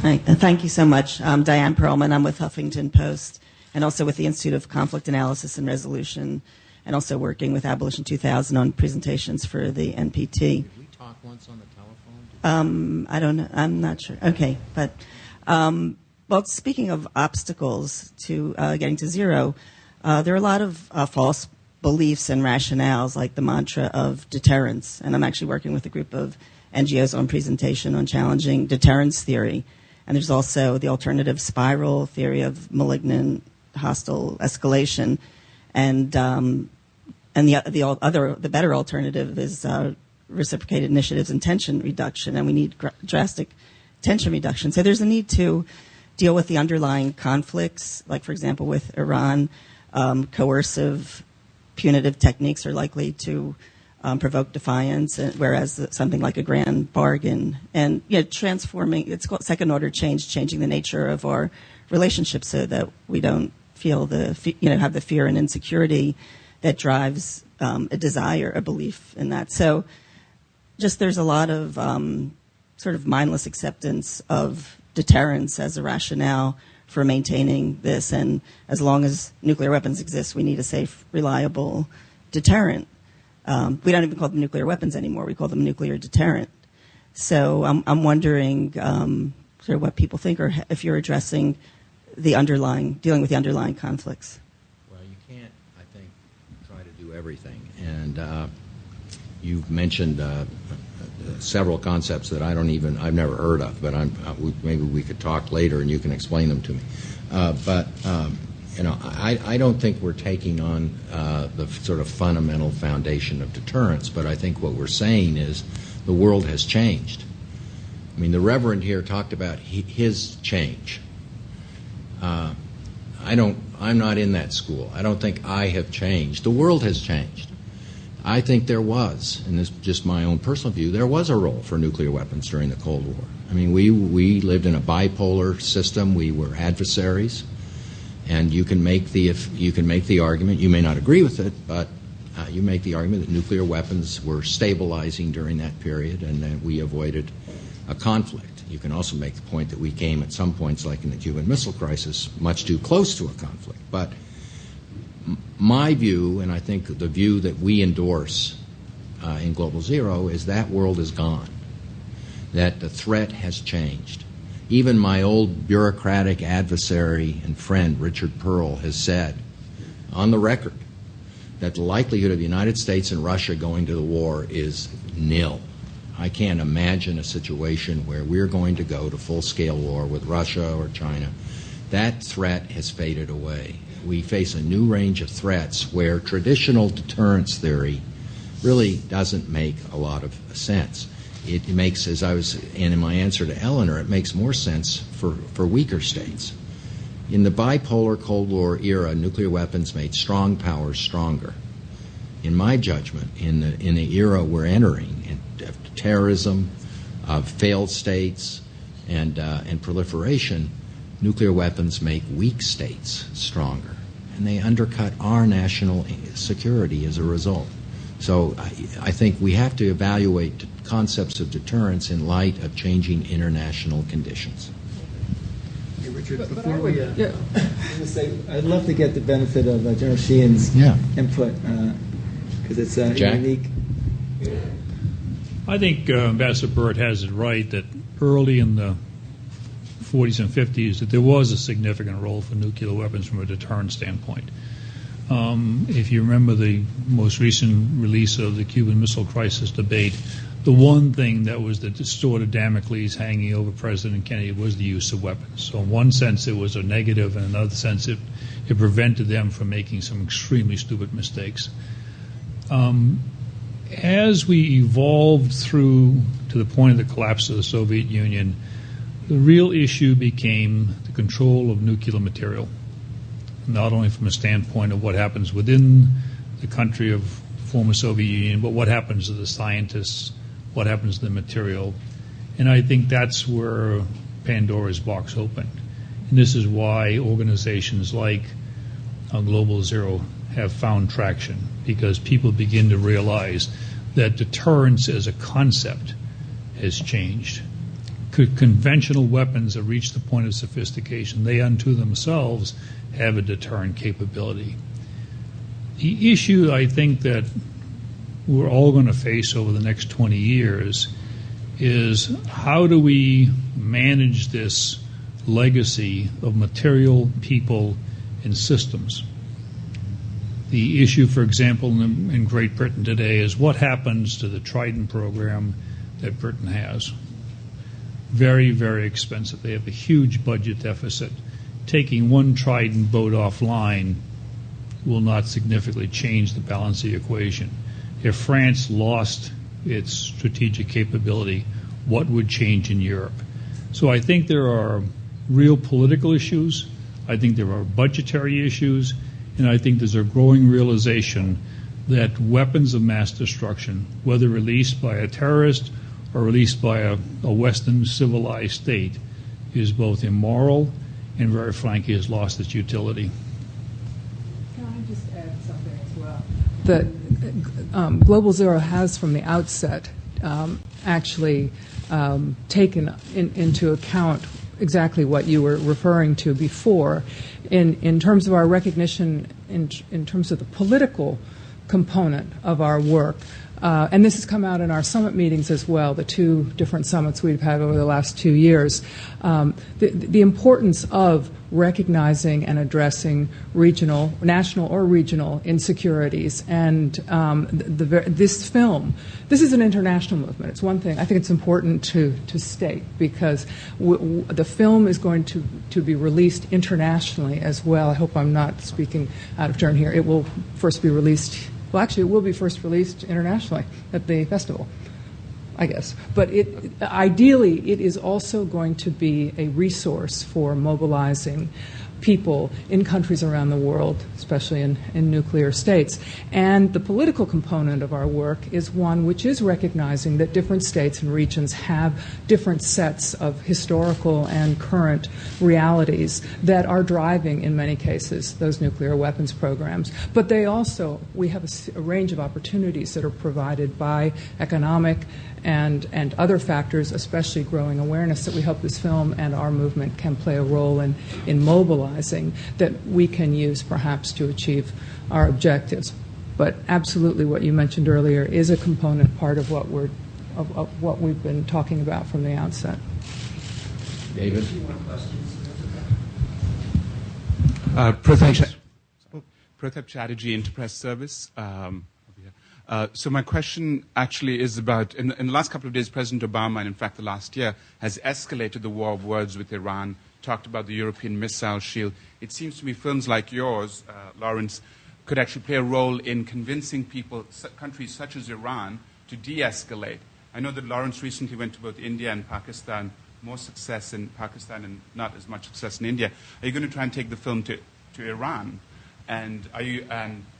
Hi, thank you so much. I'm Diane Perlman. I'm with Huffington Post and also with the Institute of Conflict Analysis and Resolution, and also working with Abolition 2000 on presentations for the NPT. Did we talk once on the telephone? I don't know. I'm not sure. Okay. But, well, speaking of obstacles to getting to zero, there are a lot of false beliefs and rationales, like the mantra of deterrence. And I'm actually working with a group of NGOs on presentation on challenging deterrence theory. And there's also the alternative spiral theory of malignant hostile escalation. And the better alternative is reciprocated initiatives and tension reduction, and we need drastic tension reduction. So there's a need to deal with the underlying conflicts, like, for example, with Iran, coercive, punitive techniques are likely to provoke defiance, whereas something like a grand bargain and transforming, it's called second-order change, changing the nature of our relationships so that we don't feel have the fear and insecurity that drives a desire, a belief in that. So just there's a lot of sort of mindless acceptance of deterrence as a rationale for maintaining this. And as long as nuclear weapons exist, we need a safe, reliable deterrent. We don't even call them nuclear weapons anymore. We call them nuclear deterrent. So I'm wondering sort of what people think, or if you're addressing dealing with the underlying conflicts. Well, you can't, I think, try to do everything. And you've mentioned several concepts that I've never heard of, but maybe we could talk later and you can explain them to me. I don't think we're taking on the sort of fundamental foundation of deterrence, but I think what we're saying is the world has changed. I mean, the Reverend here talked about his change. I'm not in that school. I don't think I have changed. The world has changed. I think there was, and this is just my own personal view, there was a role for nuclear weapons during the Cold War. I mean, we lived in a bipolar system. We were adversaries, and you can make the argument. You may not agree with it, but you make the argument that nuclear weapons were stabilizing during that period, and that we avoided a conflict. You can also make the point that we came at some points, like in the Cuban Missile Crisis, much too close to a conflict. But my view, and I think the view that we endorse in Global Zero, is that world is gone, that the threat has changed. Even my old bureaucratic adversary and friend, Richard Pearl, has said on the record that the likelihood of the United States and Russia going to the war is nil. I can't imagine a situation where we're going to go to full-scale war with Russia or China. That threat has faded away. We face a new range of threats where traditional deterrence theory really doesn't make a lot of sense. It makes, and in my answer to Eleanor, it makes more sense for weaker states. In the bipolar Cold War era, nuclear weapons made strong powers stronger. In my judgment, in the era we're entering, of terrorism, of failed states, and proliferation, nuclear weapons make weak states stronger, and they undercut our national security as a result. So I think we have to evaluate concepts of deterrence in light of changing international conditions. Hey, Richard, before we, I was going to say, I'd love to get the benefit of General Sheehan's input, because it's unique. I think Ambassador Burt has it right that early in the 40s and 50s that there was a significant role for nuclear weapons from a deterrent standpoint. If you remember the most recent release of the Cuban Missile Crisis debate, the one thing that was the sword of Damocles hanging over President Kennedy was the use of weapons. So in one sense it was a negative, and in another sense it prevented them from making some extremely stupid mistakes. As we evolved through to the point of the collapse of the Soviet Union, the real issue became the control of nuclear material, not only from a standpoint of what happens within the country of the former Soviet Union, but what happens to the scientists, what happens to the material. And I think that's where Pandora's box opened. And this is why organizations like Global Zero have found traction, because people begin to realize that deterrence as a concept has changed. conventional weapons that reach the point of sophistication, they unto themselves have a deterrent capability. The issue I think that we're all going to face over the next 20 years is how do we manage this legacy of material, people, and systems. The issue, for example, in Great Britain today is what happens to the Trident program that Britain has. Very, very expensive. They have a huge budget deficit. Taking one Trident boat offline will not significantly change the balance of the equation. If France lost its strategic capability, what would change in Europe? So I think there are real political issues. I think there are budgetary issues. And I think there's a growing realization that weapons of mass destruction, whether released by a terrorist or released by a Western civilized state, is both immoral and very frankly has lost its utility. Can I just add something as well? That Global Zero has from the outset actually taken into account exactly what you were referring to before in terms of our recognition in terms of the political component of our work. And this has come out in our summit meetings as well, the two different summits we've had over the last 2 years. The importance of recognizing and addressing regional, national or regional insecurities. And this film, this is an international movement. It's one thing I think it's important to state because the film is going to be released internationally as well. I hope I'm not speaking out of turn here. It will first be released. Well, actually, it will be first released internationally at the festival, I guess. But ideally, it is also going to be a resource for mobilizing people in countries around the world, especially in nuclear states. And the political component of our work is one which is recognizing that different states and regions have different sets of historical and current realities that are driving, in many cases, those nuclear weapons programs. But they also, we have a range of opportunities that are provided by economic and other factors, especially growing awareness, that we hope this film and our movement can play a role in mobilizing, that we can use perhaps to achieve our objectives. But absolutely what you mentioned earlier is a component part of what we've been talking about from the outset. David? Pratap Chatterjee, Interpress Service. So my question actually is about, in the last couple of days, President Obama, and in fact the last year, has escalated the war of words with Iran, talked about the European missile shield. It seems to me films like yours, Lawrence, could actually play a role in convincing people, countries such as Iran, to de-escalate. I know that Lawrence recently went to both India and Pakistan, more success in Pakistan and not as much success in India. Are you going to try and take the film to Iran? And are you...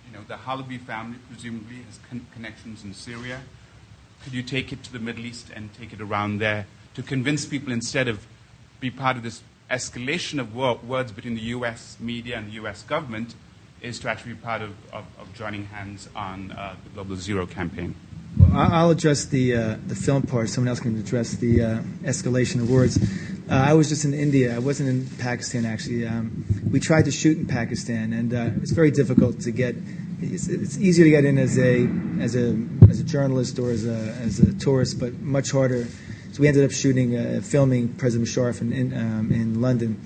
You know, the Halabi family presumably has connections in Syria. Could you take it to the Middle East and take it around there to convince people, instead of be part of this escalation of words between the U.S. media and the U.S. government, is to actually be part of joining hands on the Global Zero campaign? Well, I'll address the film part. Someone else can address the escalation of words. I was just in India. I wasn't in Pakistan, actually. We tried to shoot in Pakistan, and it was very difficult to get. It's easier to get in as a journalist or as a tourist, but much harder. So we ended up filming President Musharraf in London.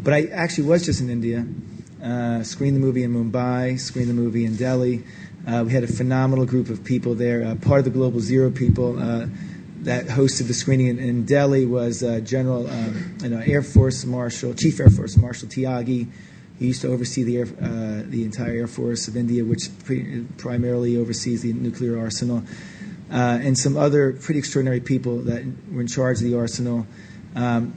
But I actually was just in India. Screened the movie in Mumbai. Screened the movie in Delhi. We had a phenomenal group of people there. Part of the Global Zero people that hosted the screening in Delhi was General, Air Force Marshal, Chief Air Force Marshal Tyagi. He used to oversee the entire Air Force of India, which primarily oversees the nuclear arsenal, and some other pretty extraordinary people that were in charge of the arsenal. In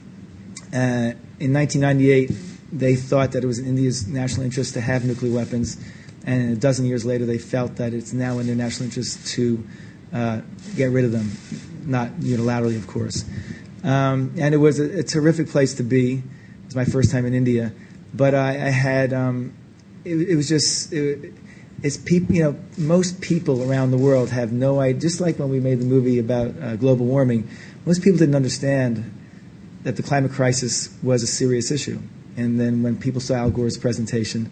1998, they thought that it was in India's national interest to have nuclear weapons, and a dozen years later, they felt that it's now in their national interest to get rid of them, not unilaterally, of course. And it was a terrific place to be. It was my first time in India. But I had, it was just, it's people, most people around the world have no idea, just like when we made the movie about global warming, most people didn't understand that the climate crisis was a serious issue. And then when people saw Al Gore's presentation,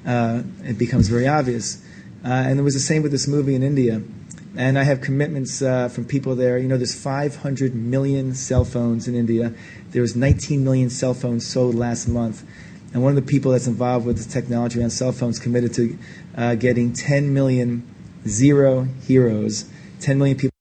it becomes very obvious. And it was the same with this movie in India. And I have commitments from people there. You know, there's 500 million cell phones in India. There was 19 million cell phones sold last month. And one of the people that's involved with the technology around cell phones committed to getting 10 million zero heroes, 10 million people